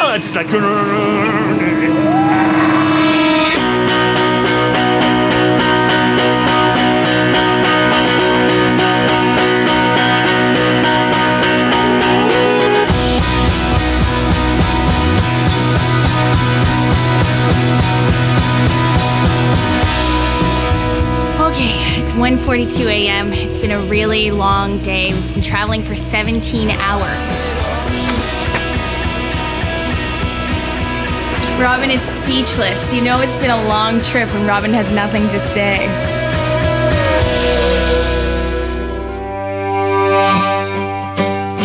It's just like... Okay, it's 1:42 a.m. It's been a really long day. We've been traveling for 17 hours. Robin is speechless. You know it's been a long trip when Robin has nothing to say.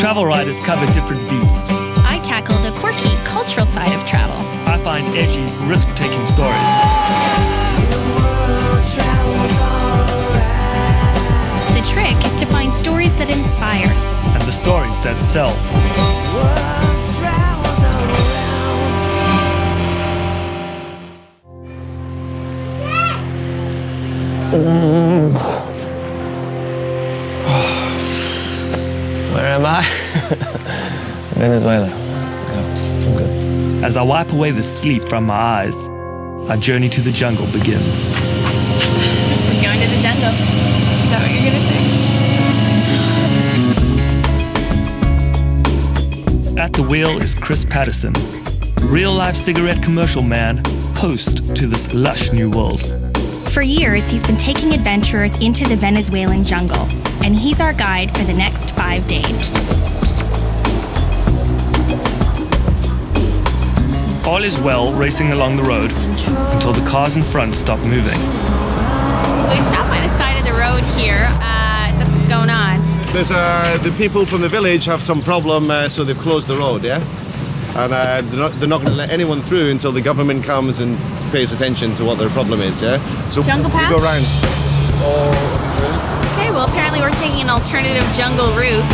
Travel writers cover different beats. I tackle the quirky, cultural side of travel. I find edgy, risk-taking stories. The trick is to find stories that inspire. And the stories that sell. Where am I? Venezuela. Yeah, I'm good. As I wipe away the sleep from my eyes, our journey to the jungle begins. We're going to the jungle. Is that what you're gonna say? At the wheel is Chris Patterson, real-life cigarette commercial man, host to this lush new world. For years, he's been taking adventurers into the Venezuelan jungle, and he's our guide for the next 5 days. All is well racing along the road until the cars in front stop moving. We stopped by the side of the road here. Something's going on. There's the people from the village have some problem, so they've closed the road, yeah? And they're not going to let anyone through until the government comes and pays attention to what their problem is, yeah? So Jungle path? we go around. Okay, well apparently we're taking an alternative jungle route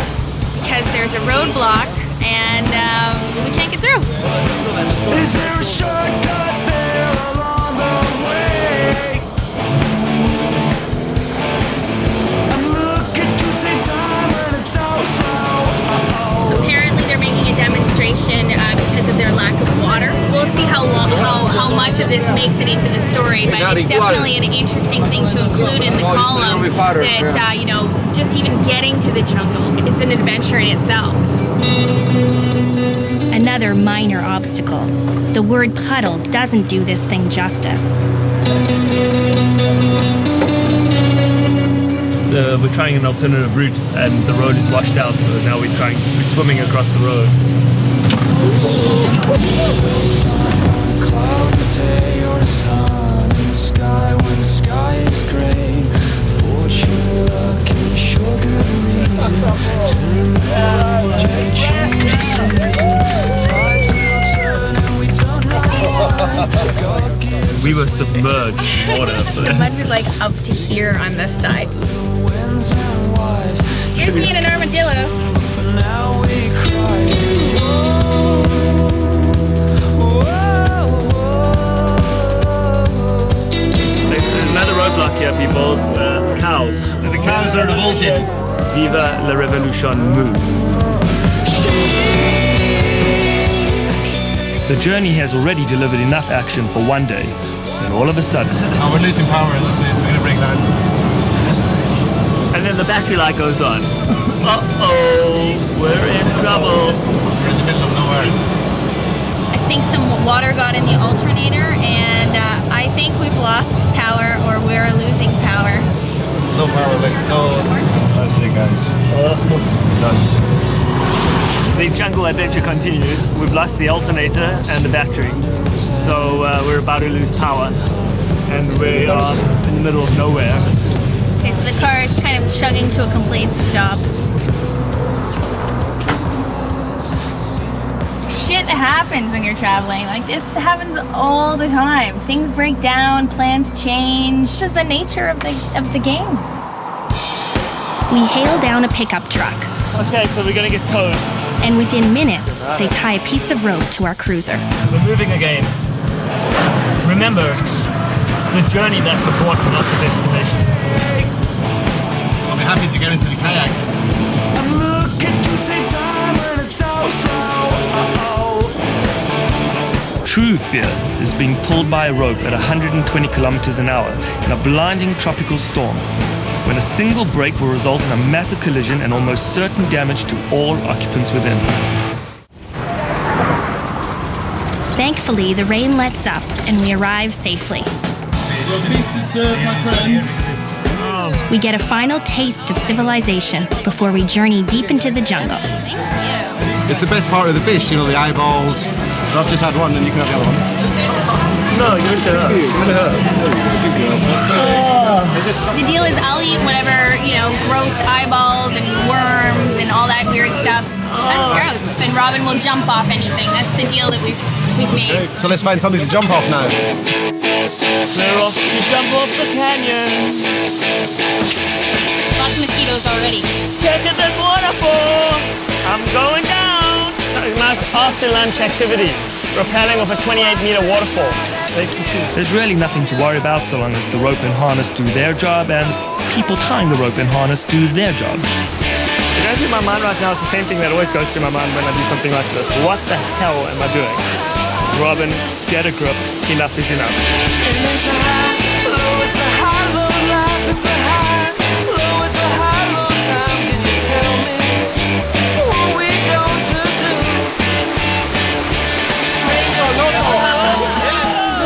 because there's a roadblock and we can't get through. Is there a shortcut there along the way? I'm looking to save time and it's so slow. Apparently they're making a demonstration because of their lack of water. We'll see how much of this makes it into the story, but it's definitely an interesting thing to include in the column that, just even getting to the jungle is an adventure in itself. Another minor obstacle. The word puddle doesn't do this thing justice. We're trying an alternative route and the road is washed out, so now we're swimming across the road. We were submerged in water. The mud was like up to here on this side. Here's me and an armadillo. Another roadblock here, people. Cows. The cows are revolting. Viva la revolution moo. The journey has already delivered enough action for one day, and all of a sudden... Oh, we're losing power, that's it. We're going to break that. And then the battery light goes on. Uh-oh, we're in trouble. We're in the middle of nowhere. I think some water got in the alternator, and I think we've lost power, or we're losing power. No power, no. That's it, guys. Done. The jungle adventure continues. We've lost the alternator and the battery. So we're about to lose power. And we are in the middle of nowhere. Okay, so the car is kind of chugging to a complete stop. Shit happens when you're traveling. Like, this happens all the time. Things break down, plans change. This is the nature of the game. We hail down a pickup truck. Okay, so we're gonna get towed. And within minutes, they tie a piece of rope to our cruiser. We're moving again. Remember, it's the journey that's important, not the destination. I'll be happy to get into the kayak. I'm looking to save time and it's so slow. true fear is being pulled by a rope at 120 kilometers an hour in a blinding tropical storm, when a single break will result in a massive collision and almost certain damage to all occupants within. Thankfully, the rain lets up and we arrive safely. We get a final taste of civilization before we journey deep into the jungle. It's the best part of the fish, you know, the eyeballs. So I've just had one and you can have the other one. No, give it to her. Give it to her. The deal is I'll eat whatever, gross eyeballs and worms and all that weird stuff. That's gross. And Robin will jump off anything. That's the deal that we've made. So let's find something to jump off now. We're off to jump off the canyon. Lots of mosquitoes already. Get to the waterfall. I'm going down. A nice after-lunch activity. Rappelling off a 28-meter waterfall. There's really nothing to worry about so long as the rope and harness do their job and people tying the rope and harness do their job. What goes through my mind right now is the same thing that always goes through my mind when I do something like this. What the hell am I doing? Robin, get a grip. Enough is enough.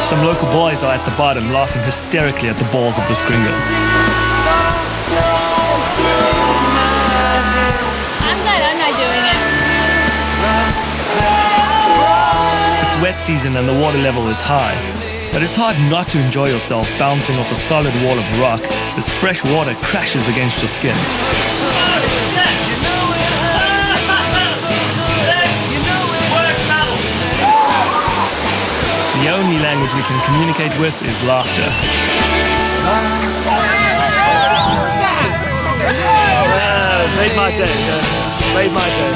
Some local boys are at the bottom laughing hysterically at the balls of this gringo. I'm glad I'm not doing it. It's wet season and the water level is high, but it's hard not to enjoy yourself bouncing off a solid wall of rock as fresh water crashes against your skin. The only language we can communicate with is laughter. Made my day. Made my day.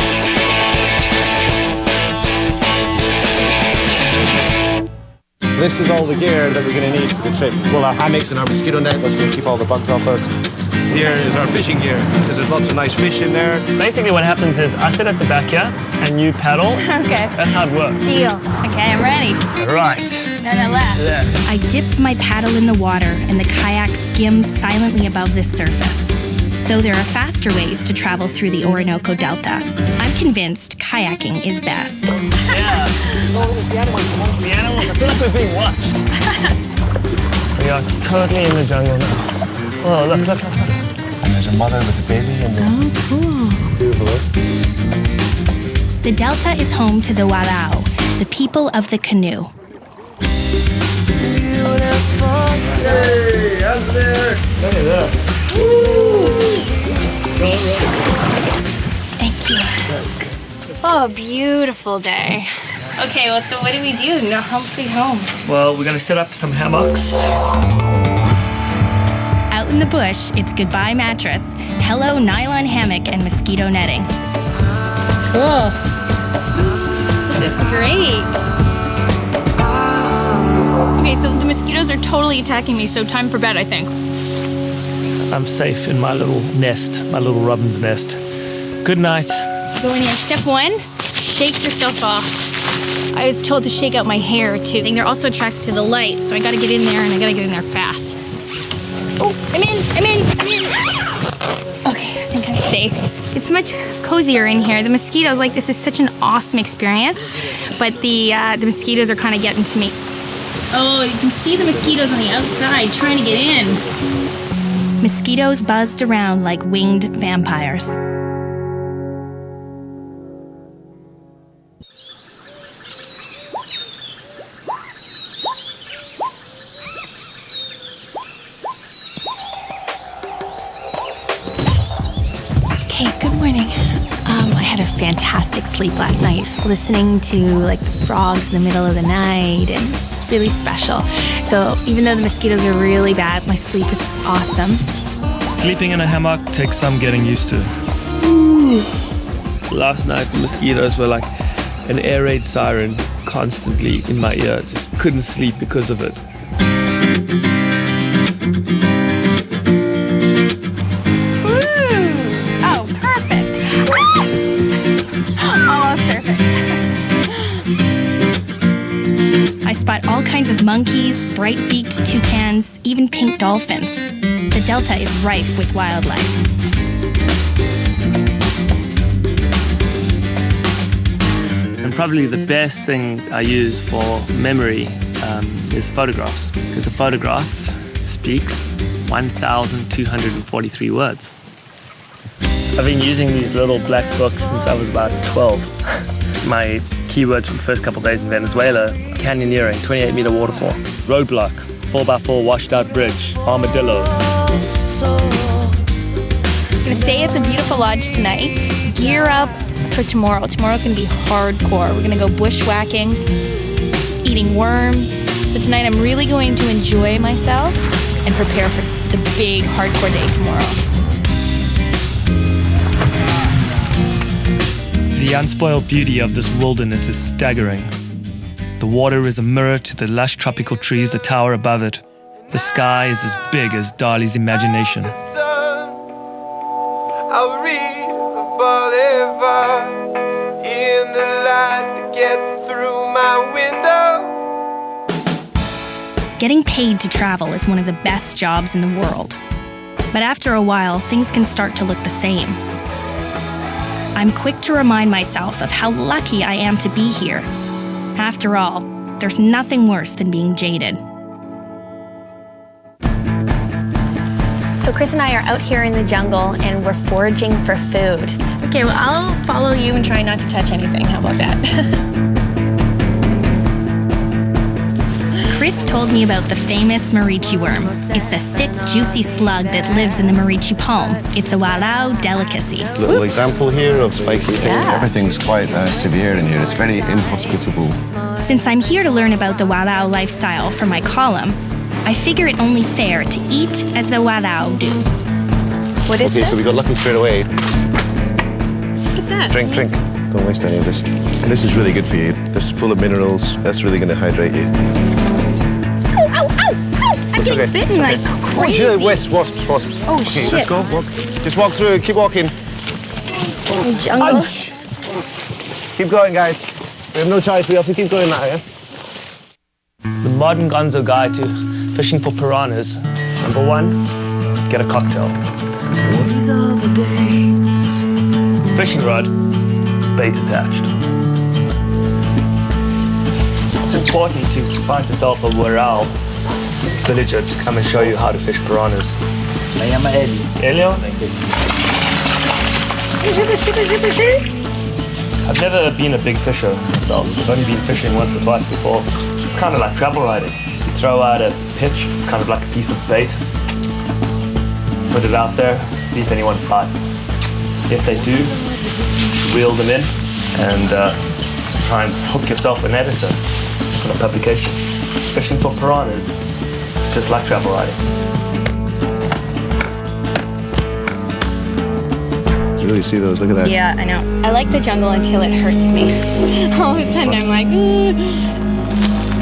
This is all the gear that we're going to need for the trip. Well, our hammocks and our mosquito net, that's going to keep all the bugs off us. Here is our fishing gear, because there's lots of nice fish in there. Basically what happens is I sit at the back here and you paddle. Okay. That's how it works. Deal. Okay, I'm ready. Right. No, left. Yeah. I dip my paddle in the water and the kayak skims silently above the surface. Though there are faster ways to travel through the Orinoco Delta, I'm convinced kayaking is best. Yeah. The animals, I feel like we're being watched. We are totally in the jungle now. Oh, look. And there's a mother with a baby and beautiful. The Delta is home to the Warao, the people of the canoe. Hey, how's there? Look at that. Thank you. Oh, beautiful day. Okay, well, so what do we do? No, home sweet home. Well, we're going to set up some hammocks. Out in the bush, it's goodbye mattress, hello nylon hammock, and mosquito netting. Cool. This is great. Okay, so the mosquitoes are totally attacking me, so time for bed, I think. I'm safe in my little nest, my little robin's nest. Good night. Going in. Step 1, shake yourself off. I was told to shake out my hair, too. They're also attracted to the light, so I gotta get in there, and I gotta get in there fast. Oh, I'm in. Okay, I think I'm safe. It's much cozier in here. The mosquitoes, this is such an awesome experience, but the mosquitoes are kind of getting to me. Oh, you can see the mosquitoes on the outside trying to get in. Mosquitoes buzzed around like winged vampires. Okay, good morning. I had a fantastic sleep last night, listening to the frogs in the middle of the night, and it's really special. So even though the mosquitoes are really bad, my sleep is awesome. Sleeping in a hammock takes some getting used to. Last night, the mosquitoes were like an air raid siren constantly in my ear. Just couldn't sleep because of it. Oh, perfect. Almost perfect. spot all kinds of monkeys, bright-beaked toucans, even pink dolphins. The delta is rife with wildlife. And probably the best thing I use for memory is photographs, because a photograph speaks 1,243 words. I've been using these little black books since I was about 12. My keywords from the first couple of days in Venezuela: canyoneering, 28-meter waterfall, roadblock, 4x4 washed out bridge, armadillo. We're gonna stay at the beautiful lodge tonight, gear up for tomorrow. Tomorrow's gonna be hardcore. We're gonna go bushwhacking, eating worms. So tonight I'm really going to enjoy myself and prepare for the big hardcore day tomorrow. The unspoiled beauty of this wilderness is staggering. The water is a mirror to the lush tropical trees that tower above it. The sky is as big as Dali's imagination. I'll read of Bolivar in the light that gets through my window. Getting paid to travel is one of the best jobs in the world. But after a while, things can start to look the same. I'm quick to remind myself of how lucky I am to be here. After all, there's nothing worse than being jaded. So Chris and I are out here in the jungle and we're foraging for food. Okay, well, I'll follow you and try not to touch anything. How about that? Chris told me about the famous Marichi worm. It's a thick, juicy slug that lives in the Marichi palm. It's a Walau delicacy. Little example here of spiky thing. Everything's quite severe in here. It's very inhospitable. Since I'm here to learn about the Walau lifestyle for my column, I figure it only fair to eat as the Walau do. What is this? So we got lucky straight away. Look at that. Drink. Don't waste any of this. And this is really good for you. This is full of minerals. That's really going to hydrate you. Ow, ow, ow! I'm getting bitten like crazy. Oh, wasps. Oh, okay, shit. let's go. Walk. Just walk through. Keep walking. Jungle. Keep going, guys. We have no choice. We have to keep going now, yeah? The modern gonzo guide to fishing for piranhas. Number 1, get a cocktail. These are the days. Fishing rod, bait attached. It's important to find yourself a Warao villager to come and show you how to fish piranhas. Me llama Eli. Elio? I've never been a big fisher myself. I've only been fishing once or twice before. It's kind of like travel riding. You throw out a pitch, it's kind of like a piece of bait. Put it out there, see if anyone bites. If they do, reel them in and try and hook yourself an editor on a publication. Fishing for piranhas, it's just like travel riding. You really see those? Look at that. Yeah, I know. I like the jungle until it hurts me. All of a sudden I'm like,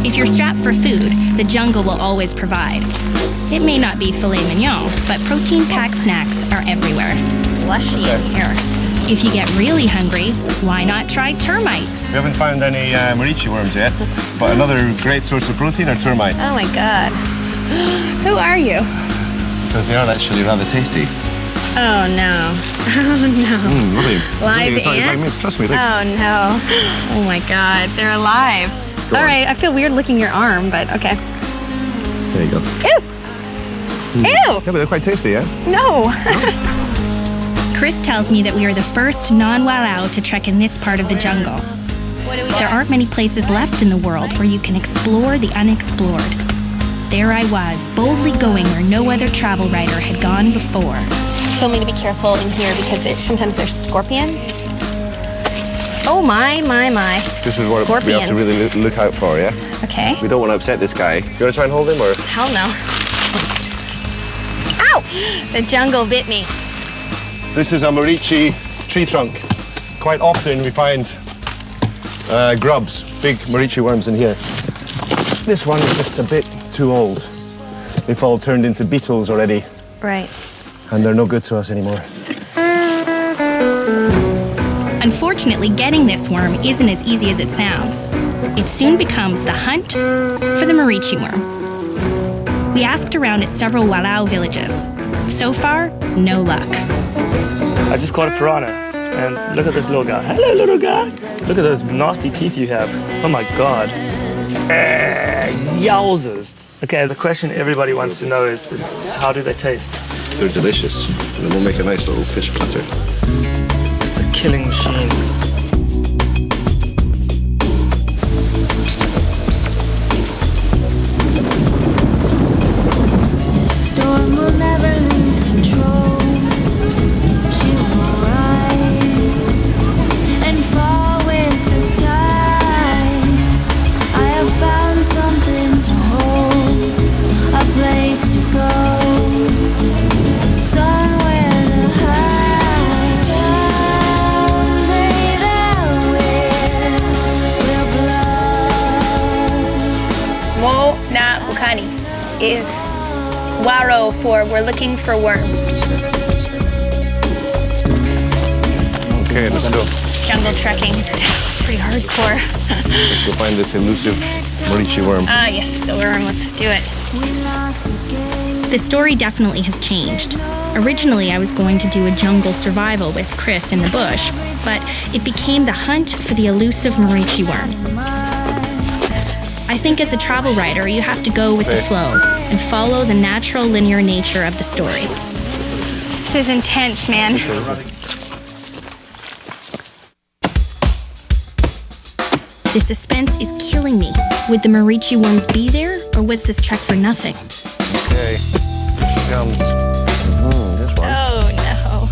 If you're strapped for food, the jungle will always provide. It may not be filet mignon, but protein-packed snacks are everywhere. Slushy in here. If you get really hungry, why not try termite? We haven't found any Marichi worms yet, but another great source of protein are termites. Oh my God. Who are you? Because they are actually rather tasty. Oh no. Oh no. Lovely. Live It's like ants? mince. Trust me. Look. Oh no. Oh my God, they're alive. Go All on. right, I feel weird licking your arm, but okay. There you go. Ew! Ew! Yeah, but they're quite tasty, yeah? No! Chris tells me that we are the first non-Walau to trek in this part of the jungle. There aren't many places left in the world where you can explore the unexplored. There I was, boldly going where no other travel writer had gone before. Told me to be careful in here because sometimes there's scorpions. Oh my. This is what we have to really look out for, yeah? Okay. We don't want to upset this guy. You want to try and hold him, or? Hell no. Ow! The jungle bit me. This is a Marichi tree trunk. Quite often we find grubs, big Marichi worms in here. This one is just a bit too old. They've all turned into beetles already, Right. and they're no good to us anymore. Unfortunately, getting this worm isn't as easy as it sounds. It soon becomes the hunt for the Marichi worm. We asked around at several Walao villages. So far, no luck. I just caught a piranha, and look at this little guy. Hello, little guy. Look at those nasty teeth you have. Oh my God. Yowzers. Okay, the question everybody wants to know is how do they taste? They're delicious. And we'll make a nice little fish platter. It's a killing machine. Is Waro for we're looking for worms. Okay, let's go. Jungle trekking. Pretty hardcore. Let's go find this elusive Marichi worm. Ah, yes, the worm. Let's do it. The story definitely has changed. Originally, I was going to do a jungle survival with Chris in the bush, but it became the hunt for the elusive Marichi worm. I think as a travel writer, you have to go with the flow and follow the natural linear nature of the story. This is intense, man. The suspense is killing me. Would the Marichi worms be there, or was this trek for nothing? Okay, here she comes. This one. Oh, no.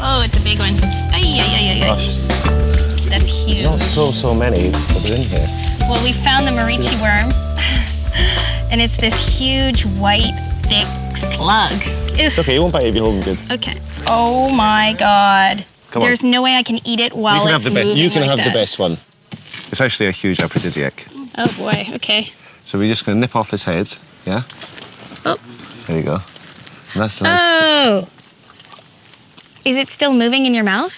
Oh, it's a big one. Ay, ay, ay, ay, ay. Gosh. That's huge. Not so many, but they're in here. Well, we found the Marichi worm, and it's this huge, white, thick slug. Oof. Okay, you won't bite it if you hold them good. Okay. Oh my God. Come on. There's no way I can eat it while it's moving You can like have that. the best one. It's actually a huge aphrodisiac. Oh boy, okay. So we're just going to nip off his head, yeah? Oh. There you go. And that's the nice... Oh. Is it still moving in your mouth?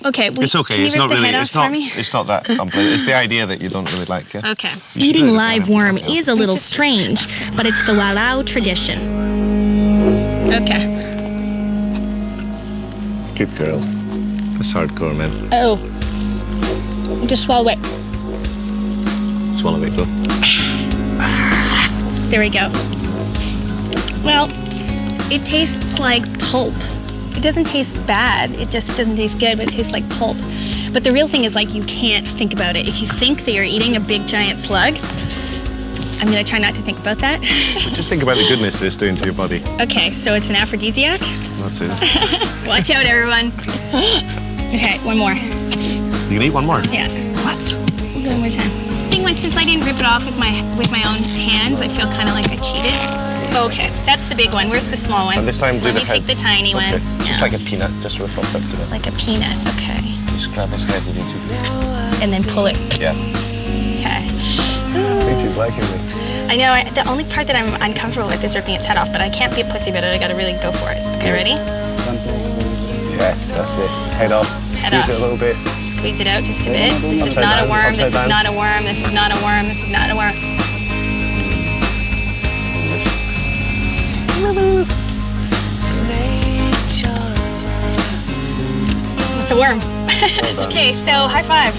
Okay, It's okay, can you it's rip not the really, head off for me? it's not that unpleasant. It's the idea that you don't really like, yeah? Okay. Eating live worm is a little strange, but it's the Walao tradition. Okay. Good girl. That's hardcore, man. Oh. Just swallow it. Swallow it, go. There we go. Well, it tastes like pulp. It doesn't taste bad. It just doesn't taste good, but it tastes like pulp. But the real thing is, like, you can't think about it. If you think that you're eating a big giant slug, I'm gonna try not to think about that. Just think about the goodness it's doing to your body. Okay, so it's an aphrodisiac. That's it. Watch out, everyone. Okay, one more. You can eat one more? Yeah. What? We'll do one more time. The thing was, since I didn't rip it off with my own hands, I feel kind of like I cheated. Okay, that's the big one. Where's the small one? And this time, do Let the me head. take the tiny one. Okay. Just Yeah. like a peanut, just rough up to it. Like a peanut, okay. Just grab his head if you need to. And then pull it. Yeah. Okay. I think she's liking me. I know, the only part that I'm uncomfortable with is ripping its head off, but I can't be a pussy about it. I gotta really go for it. Okay, ready? Yes, that's it. Head off. Head Squeeze off. it a little bit. Squeeze it out just a bit. This is Upside not a down, worm, this upside is down. not a worm, this is not a worm, this is not a worm. It's a worm. Okay, so high five.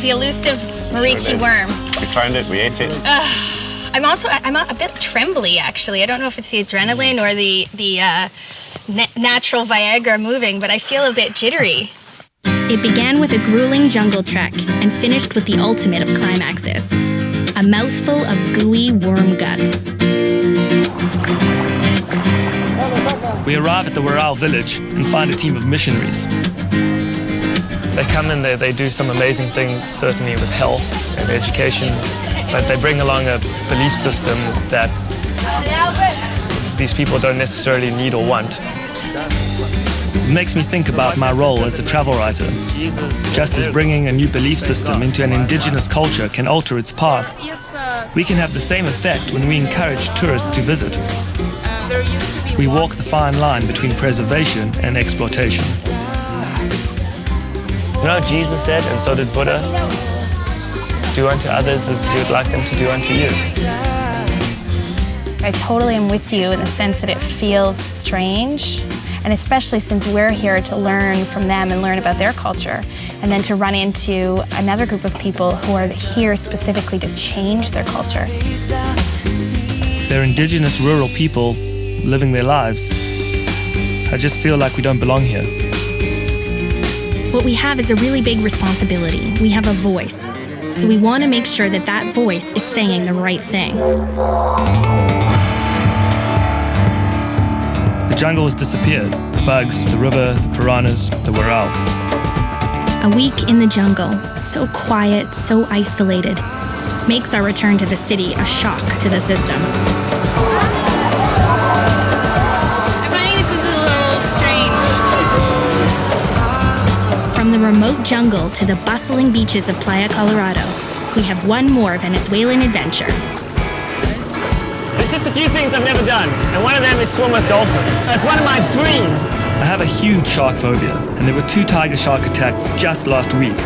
The elusive Marichi worm. We found it, we ate it. I'm a bit trembly, actually. I don't know if it's the adrenaline or the natural Viagra moving, but I feel a bit jittery. It began with a grueling jungle trek and finished with the ultimate of climaxes, a mouthful of gooey worm guts. We arrive at the Warao village and find a team of missionaries. They come in there, they do some amazing things, certainly with health and education, but they bring along a belief system that these people don't necessarily need or want. It makes me think about my role as a travel writer. Just as bringing a new belief system into an indigenous culture can alter its path, we can have the same effect when we encourage tourists to visit. We walk the fine line between preservation and exploitation. You know what Jesus said, and so did Buddha? do unto others as you would like them to do unto you. I totally am with you in the sense that it feels strange, and especially since we're here to learn from them and learn about their culture, and then to run into another group of people who are here specifically to change their culture. They're indigenous rural people living their lives. I just feel like we don't belong here. What we have is a really big responsibility. We have a voice. So we want to make sure that that voice is saying the right thing. The jungle has disappeared. The bugs, the river, the piranhas, the warao. A week in the jungle, so quiet, so isolated, makes our return to the city a shock to the system. I find this is a little strange. From the remote jungle to the bustling beaches of Playa Colorado, we have one more Venezuelan adventure. There's just a few things I've never done, and one of them is swim with dolphins. That's one of my dreams. I have a huge shark phobia, and there were 2 tiger shark attacks just last week.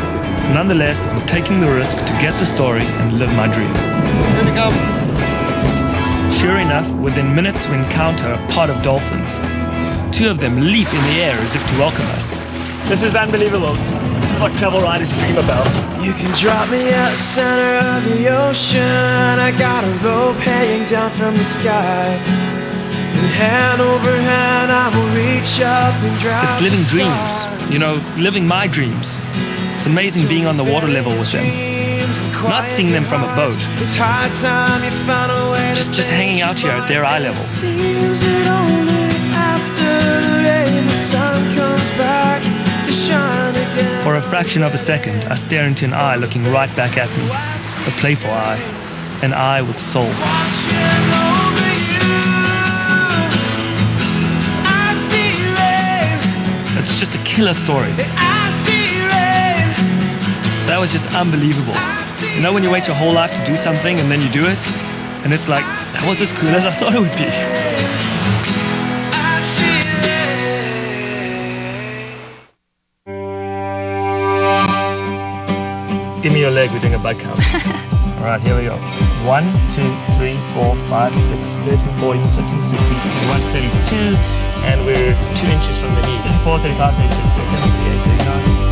Nonetheless, I'm taking the risk to get the story and live my dream. Here we come. Sure enough, within minutes we encounter a pod of dolphins. 2 of them leap in the air as if to welcome us. This is unbelievable. This is what travel writers dream about. You can drop me at the center of the ocean. I got a rope hanging down from the sky. And hand over hand I will reach up and drop. It's living dreams, you know, living my dreams. It's amazing being on the water level with them. Not seeing them from a boat. It's high time you found a way Just hanging out here at their eye level. Seems that only after the rain the sun comes back to shine again. For a fraction of a second, I stare into an eye looking right back at me. A playful eye. An eye with soul. Watching over you, I see rain. It's just a killer story. I see rain. That was just unbelievable. You know when you wait your whole life to do something and then you do it? And it's like, that was as cool as I thought it would be. I see rain. Give me your leg, we're doing a bud count. Alright, here we go. 1, 2, 3, 4, 5, 6, 13, 14, 15, 16, 21, 32, and we're 2 inches from the knee. 34, 35, 36, 37, 38, 39.